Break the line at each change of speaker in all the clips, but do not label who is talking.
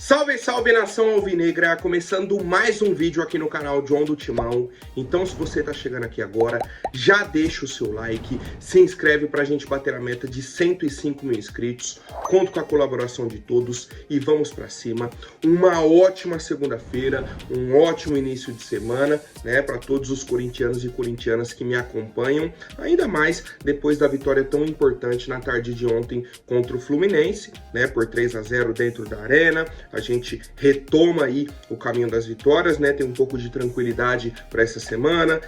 Salve, salve nação alvinegra, começando mais um vídeo aqui no canal John do Timão. Então se você tá chegando aqui agora, já deixa o seu like, se inscreve pra gente bater a meta de 105 mil inscritos. Conto com a colaboração de todos e vamos pra cima. Uma ótima segunda-feira, um ótimo início de semana, né, para todos os corintianos e corintianas que me acompanham. Ainda mais depois da vitória tão importante na tarde de ontem contra o Fluminense, né, por 3-0 dentro da arena. A gente retoma aí o caminho das vitórias, né? Tem um pouco de tranquilidade para essa semana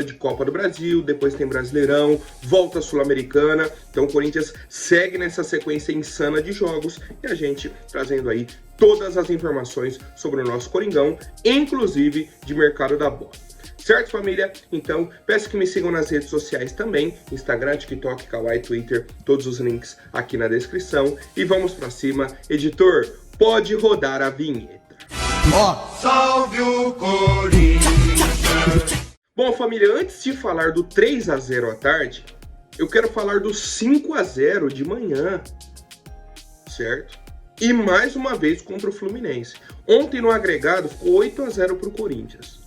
de Copa do Brasil, depois tem Brasileirão, volta Sul-Americana. Então o Corinthians segue nessa sequência insana de jogos e a gente trazendo aí todas as informações sobre o nosso Coringão, inclusive de mercado da bola. Certo, família? Então, peço que me sigam nas redes sociais também, Instagram, TikTok, Kawaii, Twitter, todos os links aqui na descrição. E vamos pra cima. Editor, pode rodar a vinheta.
Salve o Corinthians!
Bom, família, antes de falar do 3-0 à tarde, eu quero falar do 5-0 de manhã, certo? E mais uma vez contra o Fluminense. Ontem no agregado ficou 8-0 para o Corinthians.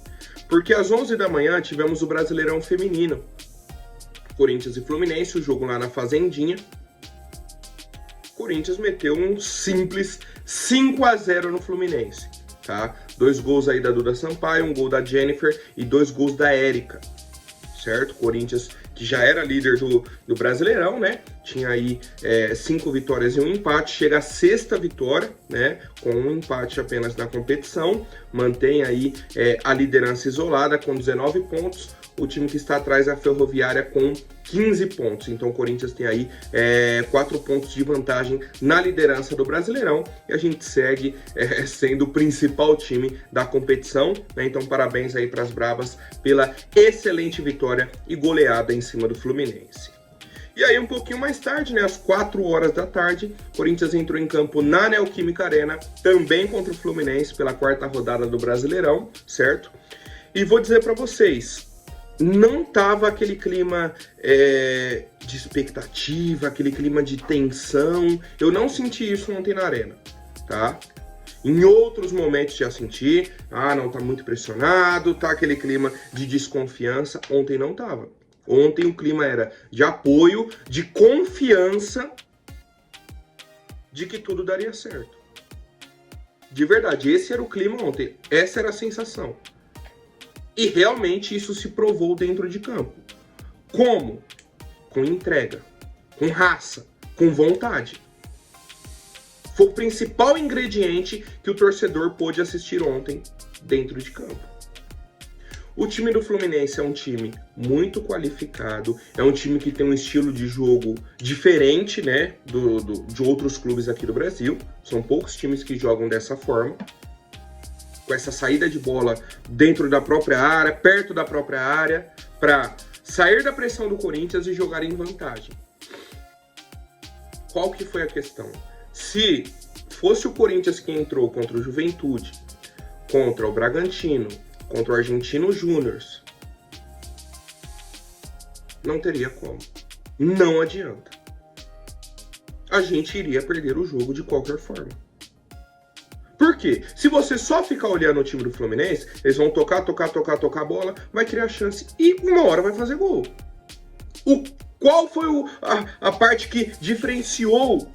Porque às 11 da manhã tivemos o Brasileirão Feminino. Corinthians e Fluminense, o jogo lá na Fazendinha. Corinthians meteu um simples 5-0 no Fluminense, tá? 2 gols aí da Duda Sampaio, um gol da Jennifer e 2 gols da Érica, certo? Corinthians que já era líder do Brasileirão, né? Tinha aí 5 vitórias e um empate, chega à 6ª vitória, né? Com um empate apenas na competição, mantém aí a liderança isolada com 19 pontos, o time que está atrás é a Ferroviária com 15 pontos, então o Corinthians tem aí 4 pontos de vantagem na liderança do Brasileirão e a gente segue sendo o principal time da competição, né? Então parabéns aí para as Brabas pela excelente vitória e goleada em cima do Fluminense. E aí um pouquinho mais tarde, né, às 4 horas da tarde, o Corinthians entrou em campo na Neoquímica Arena, também contra o Fluminense pela 4ª rodada do Brasileirão, certo? E vou dizer para vocês, não tava aquele clima de expectativa, aquele clima de tensão. Eu não senti isso ontem na arena, tá? Em outros momentos já senti, não tá muito pressionado, tá aquele clima de desconfiança. Ontem não tava. Ontem o clima era de apoio, de confiança de que tudo daria certo. De verdade, esse era o clima ontem, essa era a sensação. E realmente isso se provou dentro de campo. Como? Com entrega, com raça, com vontade. Foi o principal ingrediente que o torcedor pôde assistir ontem dentro de campo. O time do Fluminense é um time muito qualificado, é um time que tem um estilo de jogo diferente, né, de outros clubes aqui do Brasil. São poucos times que jogam dessa forma, com essa saída de bola dentro da própria área, perto da própria área, para sair da pressão do Corinthians e jogar em vantagem. Qual que foi a questão? Se fosse o Corinthians que entrou contra o Juventude, contra o Bragantino, contra o Argentino Júnior, não teria como. Não adianta. A gente iria perder o jogo de qualquer forma. Por quê? Se você só ficar olhando o time do Fluminense, eles vão tocar a bola, vai criar chance e uma hora vai fazer gol. Qual foi a parte que diferenciou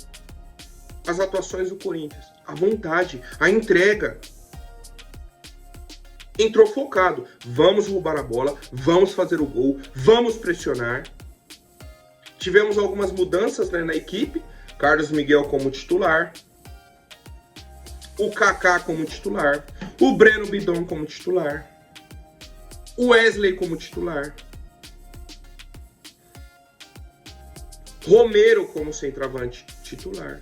as atuações do Corinthians? A vontade, a entrega. Entrou focado. Vamos roubar a bola, vamos fazer o gol, vamos pressionar. Tivemos algumas mudanças, né, na equipe. Carlos Miguel como titular. O Kaká como titular, o Breno Bidon como titular, o Wesley como titular, Romero como centroavante titular.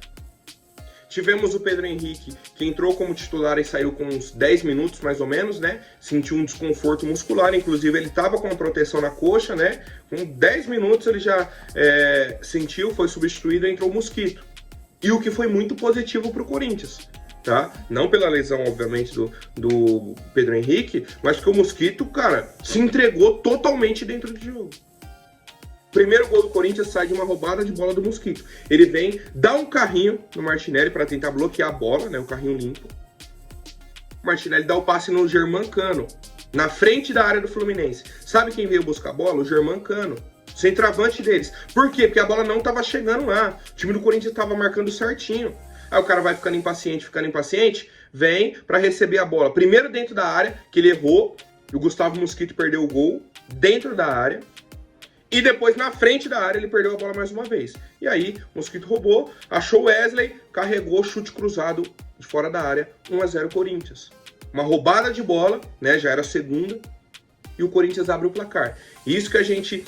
Tivemos o Pedro Henrique, que entrou como titular e saiu com uns 10 minutos mais ou menos, né? Sentiu um desconforto muscular, inclusive ele estava com a proteção na coxa, né? Com 10 minutos ele já sentiu, foi substituído e entrou o Mosquito. E o que foi muito positivo para o Corinthians. Tá? Não pela lesão, obviamente, do Pedro Henrique, mas porque o Mosquito, cara, se entregou totalmente dentro do jogo. Primeiro gol do Corinthians sai de uma roubada de bola do Mosquito. Ele vem, dá um carrinho no Martinelli para tentar bloquear a bola, né? Um carrinho limpo. O Martinelli dá o passe no Germancano, na frente da área do Fluminense. Sabe quem veio buscar a bola? O Germancano, centroavante deles. Por quê? Porque a bola não estava chegando lá. O time do Corinthians estava marcando certinho. Aí o cara vai ficando impaciente, vem para receber a bola. Primeiro dentro da área, que ele errou, e o Gustavo Mosquito perdeu o gol dentro da área. E depois, na frente da área, ele perdeu a bola mais uma vez. E aí, o Mosquito roubou, achou o Wesley, carregou, chute cruzado de fora da área, 1-0 Corinthians. Uma roubada de bola, né? Já era a segunda. E o Corinthians abre o placar. Isso que a gente,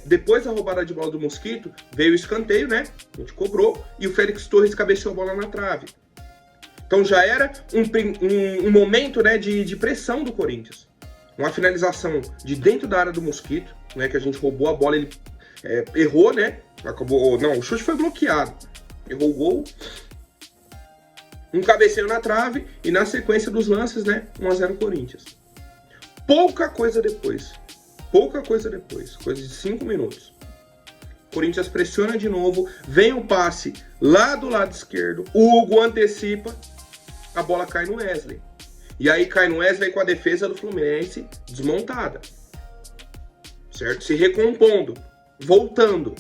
depois da roubada de bola do Mosquito, veio o escanteio, né? A gente cobrou e o Félix Torres cabeceou a bola na trave. Então já era um momento, né, de pressão do Corinthians. Uma finalização de dentro da área do Mosquito, né, que a gente roubou a bola, ele errou, né? O chute foi bloqueado. Errou o gol. Um cabeceio na trave e na sequência dos lances, né? 1-0 Corinthians. Pouca coisa depois, coisa de 5 minutos. Corinthians pressiona de novo, vem um passe lá do lado esquerdo, o Hugo antecipa, a bola cai no Wesley. E aí cai no Wesley com a defesa do Fluminense desmontada. Certo? Se recompondo, voltando.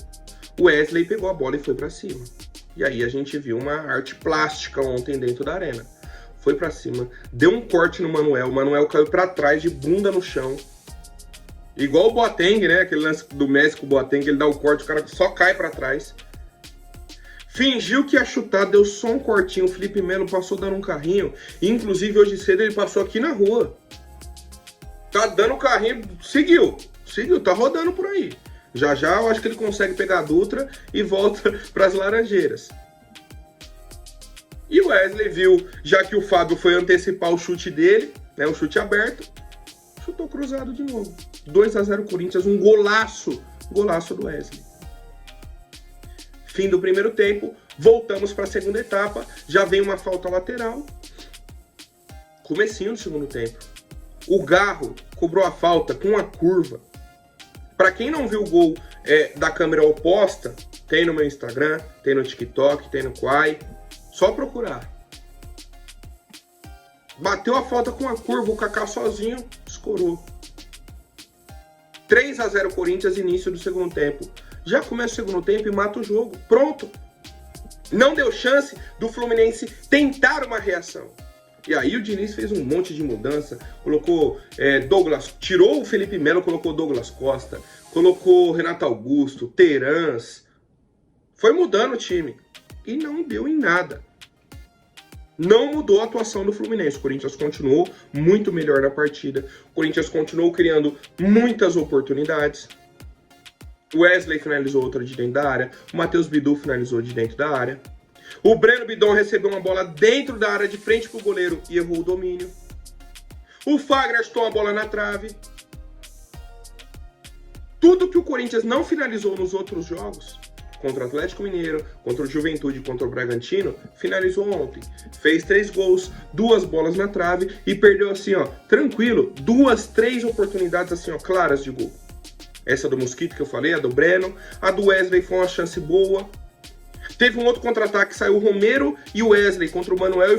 O Wesley pegou a bola e foi pra cima. E aí a gente viu uma arte plástica ontem dentro da arena. Foi pra cima, deu um corte no Manuel, o Manuel caiu pra trás de bunda no chão. Igual o Boateng, né? Aquele lance do Messi com o Boateng, ele dá o corte, o cara só cai pra trás. Fingiu que ia chutar, deu só um cortinho, o Felipe Melo passou dando um carrinho. Inclusive hoje cedo ele passou aqui na rua. Tá dando carrinho, seguiu, tá rodando por aí. Já eu acho que ele consegue pegar a Dutra e volta pras Laranjeiras. E o Wesley viu, já que o Fábio foi antecipar o chute dele, né, o chute aberto, chutou cruzado de novo. 2-0 Corinthians, um golaço do Wesley. Fim do primeiro tempo, voltamos para a segunda etapa, já vem uma falta lateral. Comecinho do segundo tempo. O Garro cobrou a falta com a curva. Para quem não viu o gol da câmera oposta, tem no meu Instagram, tem no TikTok, tem no Quai. Só procurar. Bateu a falta com a curva, o Kaká sozinho escorou. 3-0 Corinthians, início do segundo tempo. Já começa o segundo tempo e mata o jogo. Pronto. Não deu chance do Fluminense tentar uma reação. E aí o Diniz fez um monte de mudança. Colocou Douglas, tirou o Felipe Melo, colocou Douglas Costa. Colocou Renato Augusto, Terans. Foi mudando o time. E não deu em nada. Não mudou a atuação do Fluminense. O Corinthians continuou muito melhor na partida. O Corinthians continuou criando muitas oportunidades. O Wesley finalizou outra de dentro da área. O Matheus Bidu finalizou de dentro da área. O Breno Bidon recebeu uma bola dentro da área de frente para o goleiro e errou o domínio. O Fagner chutou a bola na trave. Tudo que o Corinthians não finalizou nos outros jogos, contra o Atlético Mineiro, contra o Juventude, contra o Bragantino, finalizou ontem. Fez 3 gols, 2 bolas na trave e perdeu assim, ó, tranquilo, 2, 3 oportunidades assim, ó, claras de gol. Essa do Mosquito que eu falei, a do Breno, a do Wesley foi uma chance boa. Teve um outro contra-ataque, saiu o Romero e o Wesley contra o Manuel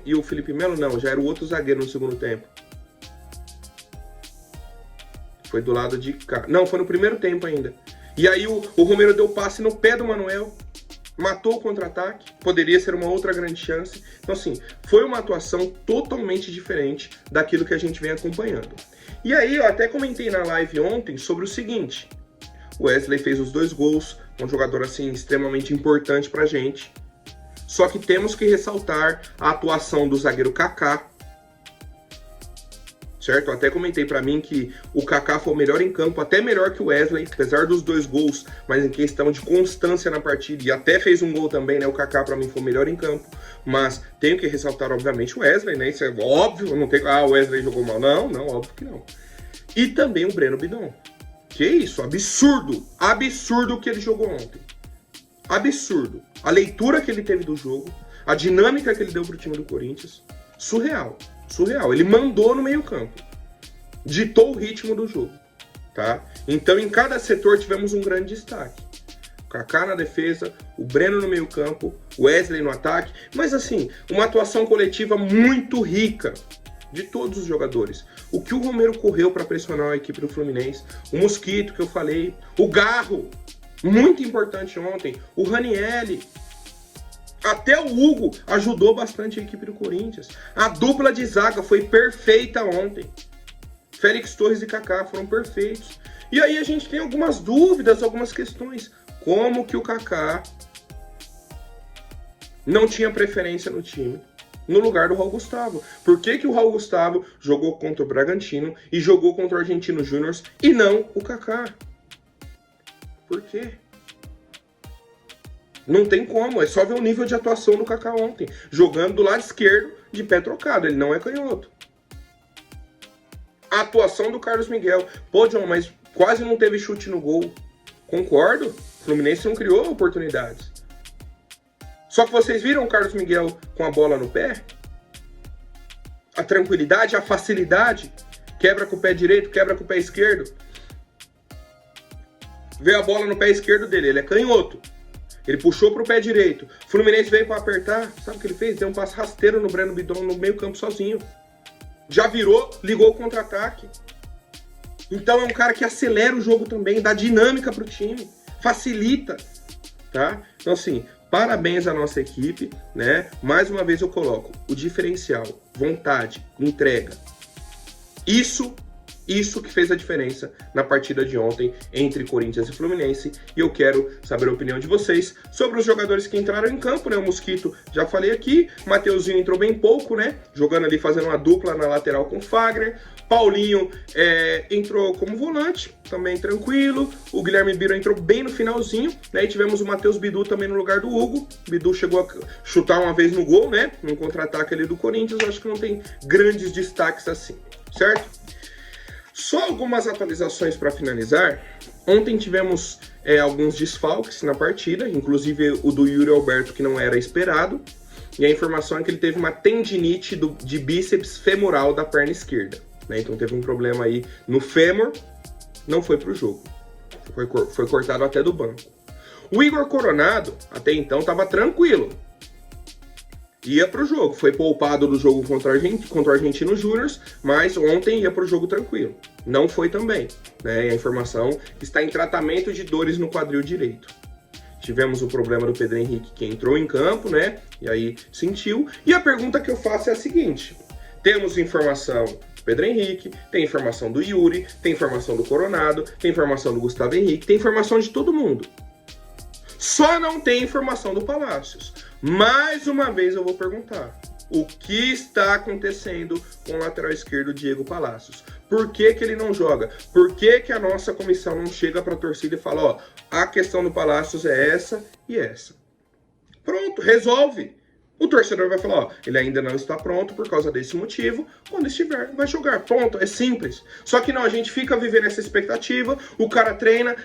e o Felipe Melo, não, já era o outro zagueiro no segundo tempo. Foi do lado de cá. Não, foi no primeiro tempo ainda. E aí o Romero deu passe no pé do Manuel, matou o contra-ataque, poderia ser uma outra grande chance. Então assim, foi uma atuação totalmente diferente daquilo que a gente vem acompanhando. E aí eu até comentei na live ontem sobre o seguinte, o Wesley fez os 2 gols, um jogador assim extremamente importante pra gente, só que temos que ressaltar a atuação do zagueiro Kaká, certo? Eu até comentei pra mim que o Kaká foi o melhor em campo, até melhor que o Wesley, apesar dos 2 gols, mas em questão de constância na partida, e até fez um gol também, né? O Kaká pra mim foi o melhor em campo, mas tenho que ressaltar, obviamente, o Wesley, né? Isso é óbvio, não tem... o Wesley jogou mal. Não, óbvio que não. E também o Breno Bidon. Que isso, absurdo o que ele jogou ontem. Absurdo. A leitura que ele teve do jogo, a dinâmica que ele deu pro time do Corinthians, surreal. Ele mandou no meio campo. Ditou o ritmo do jogo, tá? Então, em cada setor, tivemos um grande destaque. O Kaká na defesa, o Breno no meio campo, o Wesley no ataque. Mas, assim, uma atuação coletiva muito rica de todos os jogadores. O que o Romero correu para pressionar a equipe do Fluminense, o Mosquito, que eu falei, o Garro, muito importante ontem, o Ranieri, até o Hugo ajudou bastante a equipe do Corinthians. A dupla de zaga foi perfeita ontem. Félix Torres e Kaká foram perfeitos. E aí a gente tem algumas dúvidas, algumas questões. Como que o Kaká não tinha preferência no time no lugar do Raul Gustavo? Por que que o Raul Gustavo jogou contra o Bragantino e jogou contra o Argentino Júnior e não o Kaká? Por quê? Não tem como, é só ver o nível de atuação do Kaká ontem, jogando do lado esquerdo de pé trocado, ele não é canhoto. A atuação do Carlos Miguel, pô, John, mas quase não teve chute no gol. Concordo, o Fluminense não criou oportunidades. Só que vocês viram o Carlos Miguel com a bola no pé? A tranquilidade, a facilidade, quebra com o pé direito, quebra com o pé esquerdo. Vê a bola no pé esquerdo dele, ele é canhoto. Ele puxou pro pé direito. O Fluminense veio para apertar. Sabe o que ele fez? Deu um passe rasteiro no Breno Bidon no meio campo sozinho. Já virou, ligou o contra-ataque. Então é um cara que acelera o jogo também, dá dinâmica pro time, facilita, tá? Então assim, parabéns à nossa equipe, né? Mais uma vez eu coloco o diferencial, vontade, entrega. Isso que fez a diferença na partida de ontem entre Corinthians e Fluminense. E eu quero saber a opinião de vocês sobre os jogadores que entraram em campo, né? O Mosquito, já falei aqui. Mateuzinho entrou bem pouco, né? Jogando ali, fazendo uma dupla na lateral com o Fagner. Paulinho entrou como volante, também tranquilo. O Guilherme Biro entrou bem no finalzinho, né? E tivemos o Matheus Bidu também no lugar do Hugo. O Bidu chegou a chutar uma vez no gol, né? Num contra-ataque ali do Corinthians. Eu acho que não tem grandes destaques assim, certo? Só algumas atualizações para finalizar. Ontem tivemos alguns desfalques na partida, inclusive o do Yuri Alberto, que não era esperado. E a informação é que ele teve uma tendinite de bíceps femoral da perna esquerda, né? Então teve um problema aí no fêmur, não foi para o jogo. Foi cortado até do banco. O Igor Coronado, até então, estava tranquilo. Ia pro jogo, foi poupado do jogo contra o Argentino Júnior, mas ontem ia pro jogo tranquilo. Não foi também, né? E a informação está em tratamento de dores no quadril direito. Tivemos o problema do Pedro Henrique, que entrou em campo, né? E aí sentiu. E a pergunta que eu faço é a seguinte: temos informação do Pedro Henrique, tem informação do Yuri, tem informação do Coronado, tem informação do Gustavo Henrique, tem informação de todo mundo. Só não tem informação do Palácios. Mais uma vez eu vou perguntar: o que está acontecendo com o lateral esquerdo Diego Palácios? Por que que ele não joga? Por que que a nossa comissão não chega para a torcida e fala, ó, a questão do Palácios é essa e essa? Pronto, resolve. O torcedor vai falar, ó, ele ainda não está pronto por causa desse motivo, quando estiver, vai jogar. Pronto, é simples. Só que não, a gente fica vivendo essa expectativa, o cara treina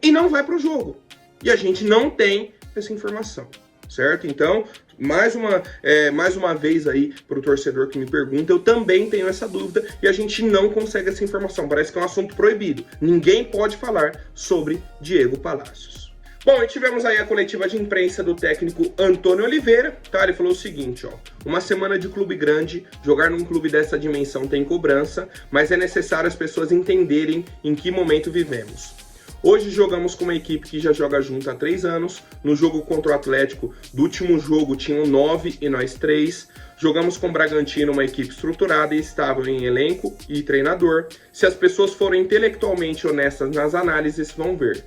e não vai pro jogo. E a gente não tem essa informação. Certo? Então, mais uma vez aí para o torcedor que me pergunta, eu também tenho essa dúvida e a gente não consegue essa informação. Parece que é um assunto proibido. Ninguém pode falar sobre Diego Palácios. Bom, e tivemos aí a coletiva de imprensa do técnico Antônio Oliveira, tá? Ele falou o seguinte, ó: uma semana de clube grande, jogar num clube dessa dimensão tem cobrança, mas é necessário as pessoas entenderem em que momento vivemos. Hoje jogamos com uma equipe que já joga junto há 3 anos. No jogo contra o Atlético, do último jogo, tinham 9 e nós 3. Jogamos com o Bragantino, uma equipe estruturada e estável em elenco e treinador. Se as pessoas forem intelectualmente honestas nas análises, vão ver.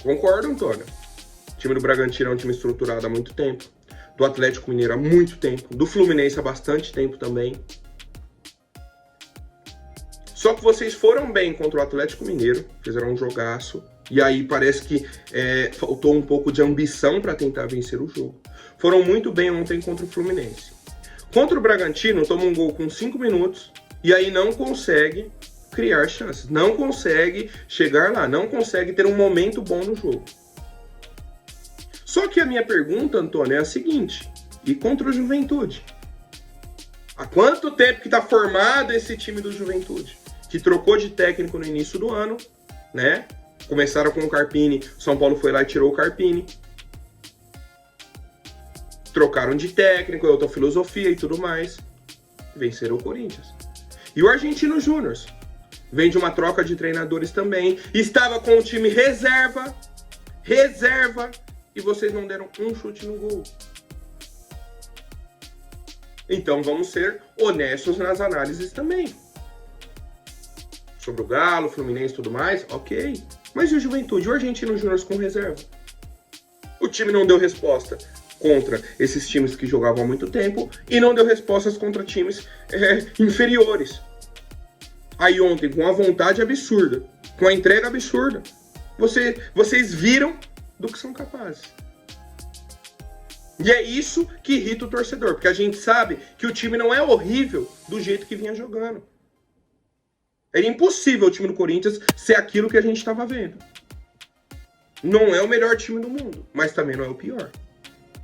Concordo, Antônio. O time do Bragantino é um time estruturado há muito tempo. Do Atlético Mineiro há muito tempo. Do Fluminense há bastante tempo também. Só que vocês foram bem contra o Atlético Mineiro, fizeram um jogaço, e aí parece que faltou um pouco de ambição para tentar vencer o jogo. Foram muito bem ontem contra o Fluminense. Contra o Bragantino, toma um gol com 5 minutos, e aí não consegue criar chances, não consegue chegar lá, não consegue ter um momento bom no jogo. Só que a minha pergunta, Antônio, é a seguinte: e contra o Juventude? Há quanto tempo que está formado esse time do Juventude? que trocou de técnico no início do ano, né? Começaram com o Carpini, São Paulo foi lá e tirou o Carpini. Trocaram de técnico, outra filosofia e tudo mais. Venceram o Corinthians. E o Argentino Júnior vem de uma troca de treinadores também. Estava com o time reserva, e vocês não deram um chute no gol. Então vamos ser honestos nas análises também. Sobre o Galo, Fluminense e tudo mais, ok. Mas e o Juventude, o Argentino Júnior com reserva? O time não deu resposta contra esses times que jogavam há muito tempo e não deu respostas contra times inferiores. Aí ontem, com a vontade absurda, com a entrega absurda, vocês viram do que são capazes. E é isso que irrita o torcedor, porque a gente sabe que o time não é horrível do jeito que vinha jogando. Era impossível o time do Corinthians ser aquilo que a gente estava vendo. Não é o melhor time do mundo, mas também não é o pior.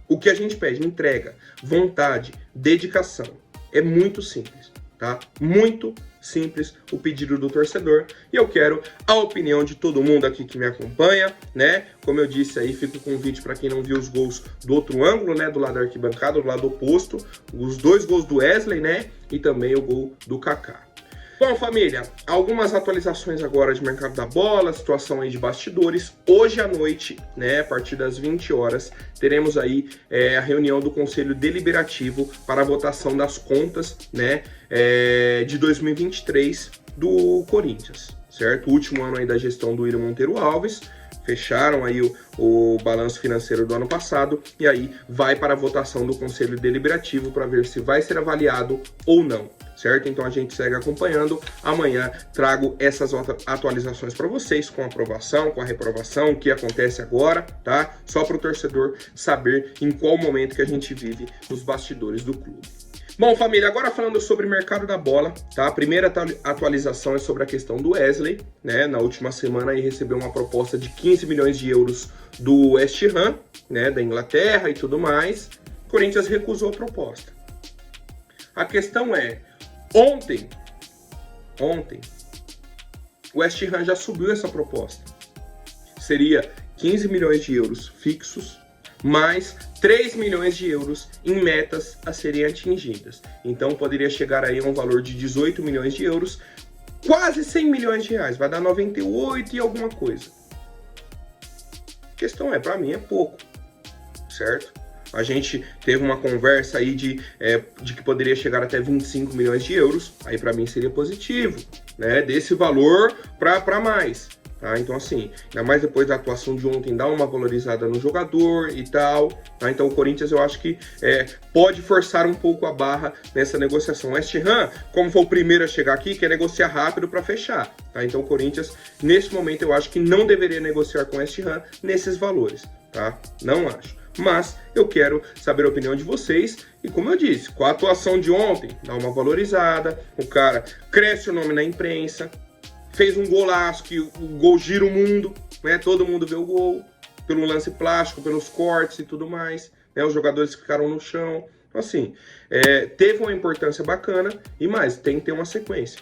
O que a gente pede? Entrega, vontade, dedicação. É muito simples, tá? Muito simples o pedido do torcedor. E eu quero a opinião de todo mundo aqui que me acompanha, né? Como eu disse aí, fica o convite para quem não viu os gols do outro ângulo, né? Do lado da arquibancada, do lado oposto. Os 2 gols do Wesley, né? E também o gol do Kaká. Bom, família, algumas atualizações agora de mercado da bola, situação aí de bastidores. Hoje à noite, né, a partir das 20 horas, teremos aí a reunião do Conselho Deliberativo para a votação das contas, né, de 2023 do Corinthians, certo? O último ano aí da gestão do William Monteiro Alves. Fecharam aí o balanço financeiro do ano passado e aí vai para a votação do Conselho Deliberativo para ver se vai ser avaliado ou não, certo? Então a gente segue acompanhando. Amanhã trago essas atualizações para vocês com aprovação, com a reprovação, o que acontece agora, tá? Só para o torcedor saber em qual momento que a gente vive nos bastidores do clube. Bom, família, agora falando sobre o mercado da bola, tá? A primeira atualização é sobre a questão do Wesley, né? Na última semana ele recebeu uma proposta de 15 milhões de euros do West Ham, né? Da Inglaterra e tudo mais. O Corinthians recusou a proposta. A questão é, ontem, o West Ham já subiu essa proposta. Seria 15 milhões de euros fixos, mais 3 milhões de euros em metas a serem atingidas. Então poderia chegar aí a um valor de 18 milhões de euros, quase 100 milhões de reais, vai dar 98 e alguma coisa. A questão é, para mim é pouco, certo? A gente teve uma conversa aí de que poderia chegar até 25 milhões de euros, aí para mim seria positivo, né? Desse valor para mais. Tá? Então assim, ainda mais depois da atuação de ontem, dá uma valorizada no jogador e tal, tá? Então o Corinthians eu acho que pode forçar um pouco a barra nessa negociação. O West Ham, como foi o primeiro a chegar aqui, quer negociar rápido para fechar, tá? Então o Corinthians, nesse momento, eu acho que não deveria negociar com o West Ham nesses valores, tá? Não acho. Mas eu quero saber a opinião de vocês e, como eu disse, com a atuação de ontem, dá uma valorizada, o cara cresce o nome na imprensa, fez um golaço que o gol gira o mundo, né? Todo mundo vê o gol, pelo lance plástico, pelos cortes e tudo mais, né? Os jogadores ficaram no chão. Então, assim, teve uma importância bacana e mais, tem que ter uma sequência.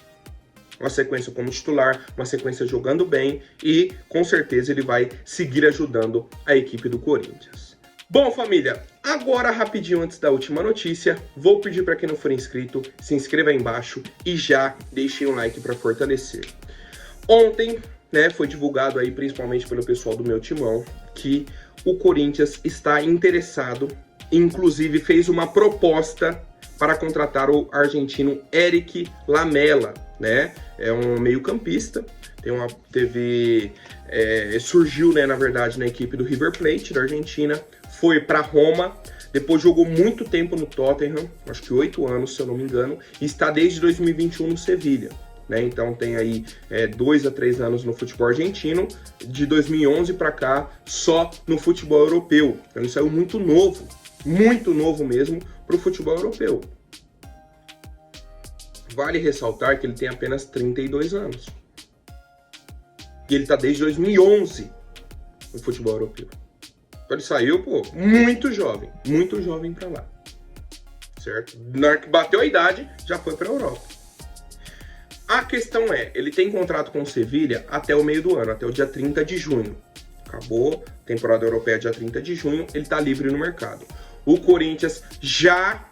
Uma sequência como titular, uma sequência jogando bem e, com certeza, ele vai seguir ajudando a equipe do Corinthians. Bom, família, agora rapidinho antes da última notícia, vou pedir para quem não for inscrito, se inscreva aí embaixo e já deixem um like para fortalecer. Ontem, né, foi divulgado aí, principalmente pelo pessoal do meu timão, que o Corinthians está interessado, inclusive fez uma proposta para contratar o argentino Eric Lamela, né? É um meio-campista, surgiu, né, na verdade, na equipe do River Plate da Argentina, foi para Roma, depois jogou muito tempo no Tottenham, acho que 8 anos, se eu não me engano, e está desde 2021 no Sevilha. Né? Então tem aí 2 a 3 anos no futebol argentino, de 2011 para cá só no futebol europeu. Então ele saiu muito novo mesmo para o futebol europeu. Vale ressaltar que ele tem apenas 32 anos. E ele está desde 2011 no futebol europeu. Então ele saiu, muito jovem para lá. Certo? Na hora que bateu a idade, já foi para a Europa. A questão é, ele tem contrato com o Sevilha até o meio do ano, até o dia 30 de junho. Acabou, temporada europeia dia 30 de junho, ele tá livre no mercado. O Corinthians já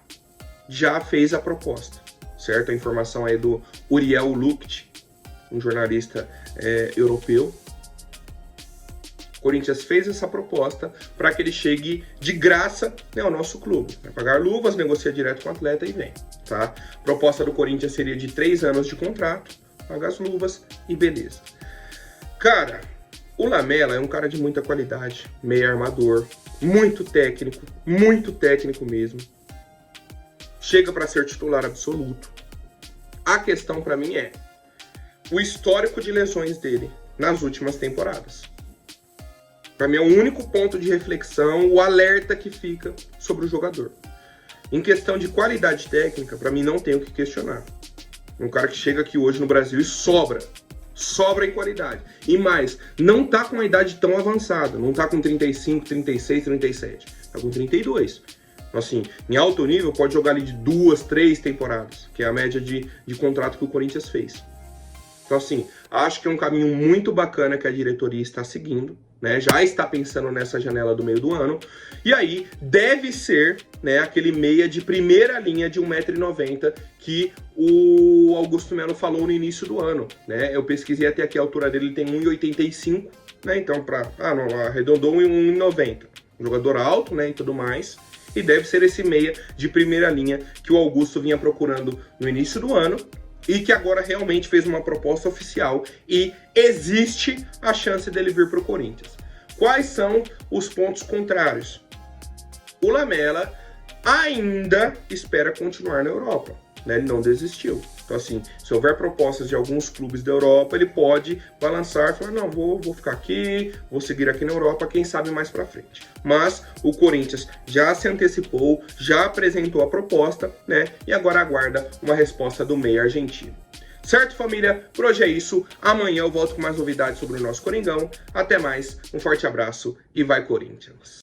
fez a proposta, certo? A informação aí do Uriel Lucht, um jornalista europeu. O Corinthians fez essa proposta para que ele chegue de graça, né, ao nosso clube. Vai pagar luvas, negocia direto com o atleta e vem, tá? A proposta do Corinthians seria de 3 anos de contrato, paga as luvas e beleza. Cara, o Lamela é um cara de muita qualidade, meio armador, muito técnico mesmo. Chega para ser titular absoluto. A questão para mim é o histórico de lesões dele nas últimas temporadas. Para mim é o único ponto de reflexão, o alerta que fica sobre o jogador. Em questão de qualidade técnica, para mim não tem o que questionar. Um cara que chega aqui hoje no Brasil e sobra em qualidade. E mais, não tá com uma idade tão avançada, não tá com 35, 36, 37, tá com 32. Então, assim, em alto nível pode jogar ali de 2, 3 temporadas, que é a média de contrato que o Corinthians fez. Então, assim, acho que é um caminho muito bacana que a diretoria está seguindo, né? Já está pensando nessa janela do meio do ano. E aí, deve ser, né, aquele meia de primeira linha de 1,90 m que o Augusto Melo falou no início do ano, né? Eu pesquisei até aqui, a altura dele tem 1,85 m, né? Então, arredondou 1,90 m. Um jogador alto, né, e tudo mais. E deve ser esse meia de primeira linha que o Augusto vinha procurando no início do ano e que agora realmente fez uma proposta oficial e existe a chance dele vir para o Corinthians. Quais são os pontos contrários? O Lamela ainda espera continuar na Europa, né? Ele não desistiu. Então, assim, se houver propostas de alguns clubes da Europa, ele pode balançar e falar, não, vou ficar aqui, vou seguir aqui na Europa, quem sabe mais pra frente. Mas o Corinthians já se antecipou, já apresentou a proposta, né? E agora aguarda uma resposta do meio argentino. Certo, família? Por hoje é isso. Amanhã eu volto com mais novidades sobre o nosso Coringão. Até mais, um forte abraço e vai Corinthians!